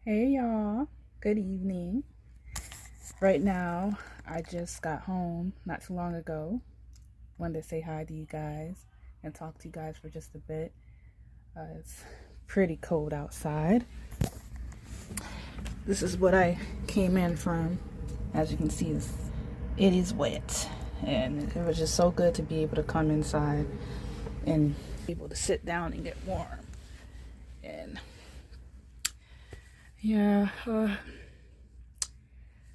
Hey y'all, good evening. Right now, I just got home not too long ago. Wanted to say hi to you guys and talk to you guys for just a bit. It's pretty cold outside. This is what I came in from. As you can see, it is wet. And it was just so good to be able to come inside and be able to sit down and get warm. And yeah,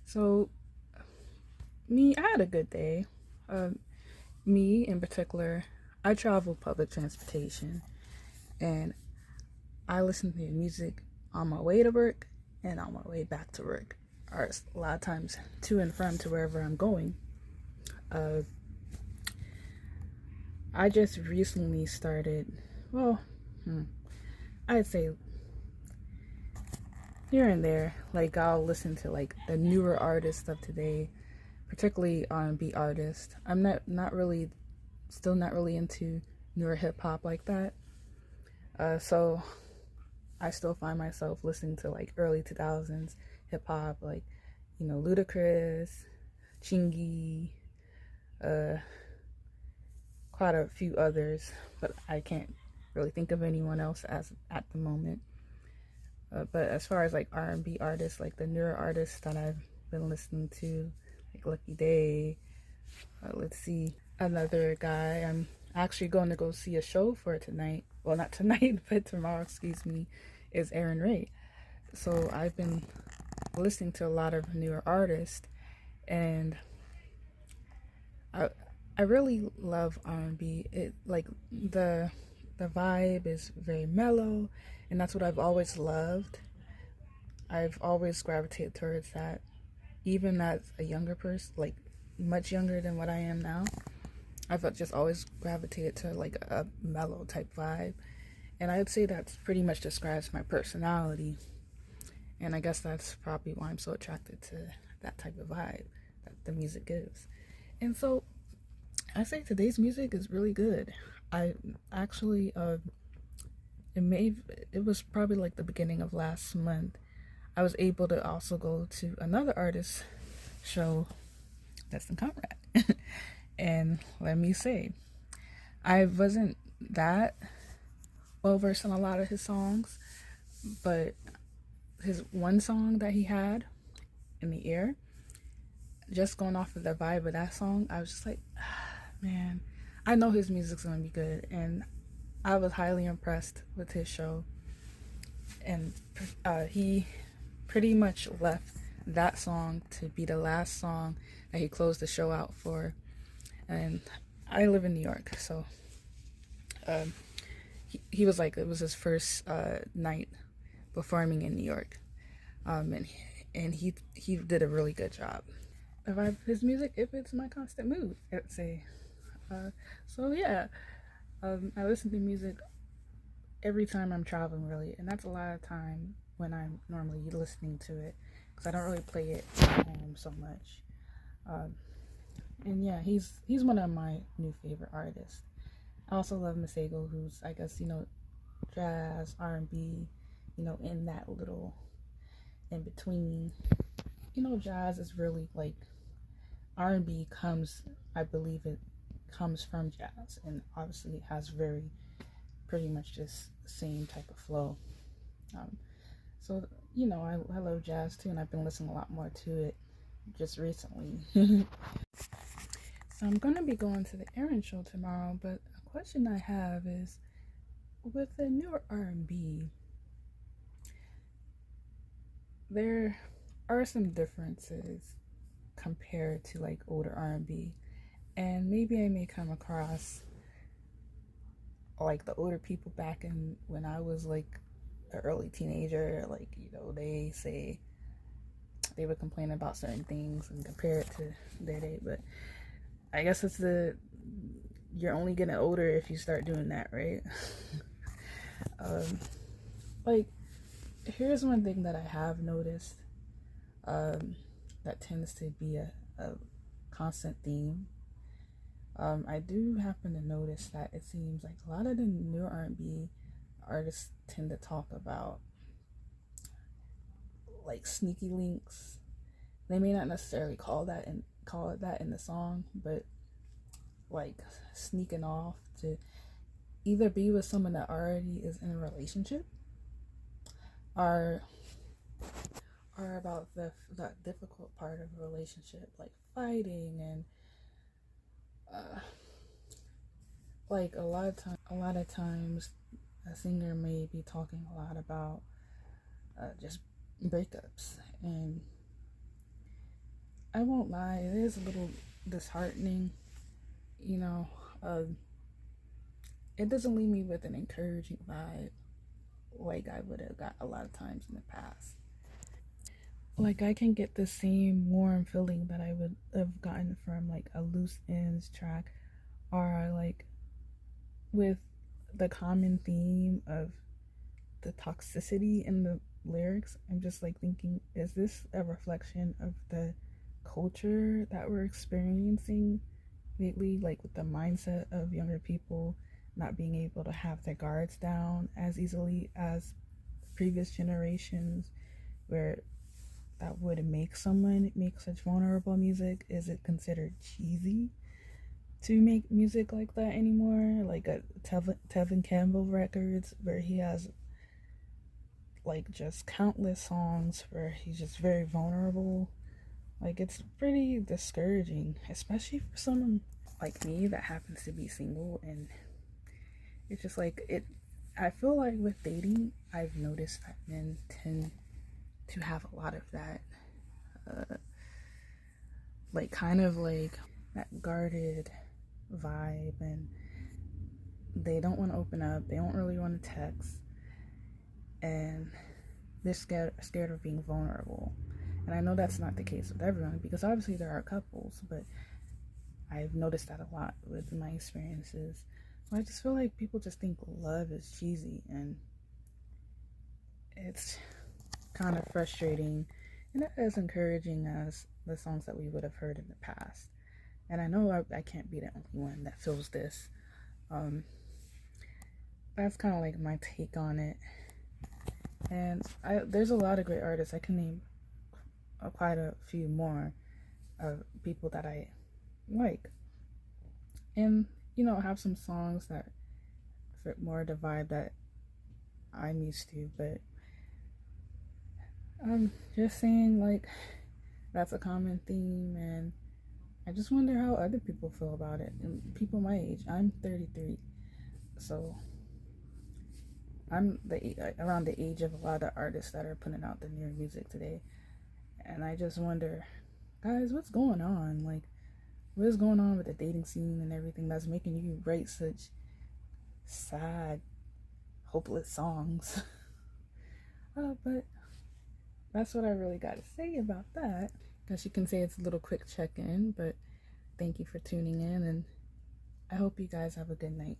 so I had a good day. Me in particular, I travel public transportation and I listen to music on my way to work and on my way back to work, or a lot of times to and from to wherever I'm going. Uh, I just recently started, well, I'd say here and there, like I'll listen to like the newer artists of today, particularly R&B artists. I'm not really, still not really into newer hip hop like that. So I still find myself listening to like early 2000s hip hop, like, Ludacris, Chingy, uh, quite a few others, but I can't really think of anyone else as at the moment. But as far as like R&B artists, like the newer artists that I've been listening to, like Lucky Day, let's see, another guy I'm actually going to go see a show for tonight. Well, not tonight, but tomorrow, excuse me, is Aaron Ray. So I've been listening to a lot of newer artists, and I I really love R&B. It like the vibe is very mellow, and that's what I've always loved. I've always gravitated towards that, even as a younger person, like much younger than what I am now. I've just always gravitated to like a mellow type vibe, and I'd say that's pretty much describes my personality. And I guess that's probably why I'm so attracted to that type of vibe that the music gives. And so I say today's music is really good. I actually, it made, it was probably like the beginning of last month. I was able to also go to another artist show, that's in Conrad. And let me say, I wasn't that well versed in a lot of his songs, but his one song that he had in the air, just going off of the vibe of that song, I was just like, man, I know his music's gonna be good, and I was highly impressed with his show. And he pretty much left that song to be the last song that he closed the show out for. And I live in New York, so he was like, it was his first night performing in New York, and he did a really good job. The vibe of his music, if it's my constant mood, I'd say. So yeah, I listen to music every time I'm traveling, really, and that's a lot of time when I'm normally listening to it, because I don't really play it at home so much. Um, and yeah, he's one of my new favorite artists. I also love Masego, who's, I guess, jazz, R&B, in that little in between. Jazz is really like R&B comes, I believe it comes from jazz, and obviously it has very pretty much just the same type of flow. Um, so I love jazz too, and I've been listening a lot more to it just recently. So I'm gonna be going to the Aaron show tomorrow, but a question I have is, with the newer R&B, there are some differences compared to like older R&B, and maybe I may come across like the older people back in when I was like an early teenager, like they say they would complain about certain things and compare it to their day, but I guess it's you're only getting older if you start doing that, right? Like, here's one thing that I have noticed, that tends to be a constant theme. I do happen to notice that it seems like a lot of the newer R&B artists tend to talk about like sneaky links. They may not necessarily call it that in the song, but like sneaking off to either be with someone that already is in a relationship, or about that difficult part of a relationship, like fighting and like a lot of times a singer may be talking a lot about just breakups, and I won't lie, it is a little disheartening, you know. It doesn't leave me with an encouraging vibe like I would have got a lot of times in the past. Like I can get the same warm feeling that I would have gotten from like a loose ends track, or like with the common theme of the toxicity in the lyrics. I'm just like thinking, is this a reflection of the culture that we're experiencing lately, like with the mindset of younger people not being able to have their guards down as easily as previous generations, where that would make someone make such vulnerable music? Is it considered cheesy to make music like that anymore? Like a Tevin Campbell records, where he has like just countless songs where he's just very vulnerable. Like it's pretty discouraging, especially for someone like me that happens to be single. And it's just like it, I feel like with dating, I've noticed that men tend to have a lot of that, like kind of like that guarded vibe, and they don't want to open up, they don't really want to text, and they're scared of being vulnerable. And I know that's not the case with everyone, because obviously there are couples, but I've noticed that a lot with my experiences. I just feel like people just think love is cheesy, and it's kind of frustrating and not as encouraging as the songs that we would have heard in the past. And I know I can't be the only one that feels this. Um, that's kind of like my take on it. And there's a lot of great artists. I can name quite a few more of people that I like, and have some songs that fit more the vibe that I'm used to. But I'm just saying, like, that's a common theme, and I just wonder how other people feel about it. And people my age, I'm 33, so I'm around the age of a lot of artists that are putting out the new music today. And I just wonder, guys, what's going on? Like, what's going on with the dating scene and everything that's making you write such sad, hopeless songs? But that's what I really got to say about that. Guess you can say it's a little quick check-in, but thank you for tuning in, and I hope you guys have a good night.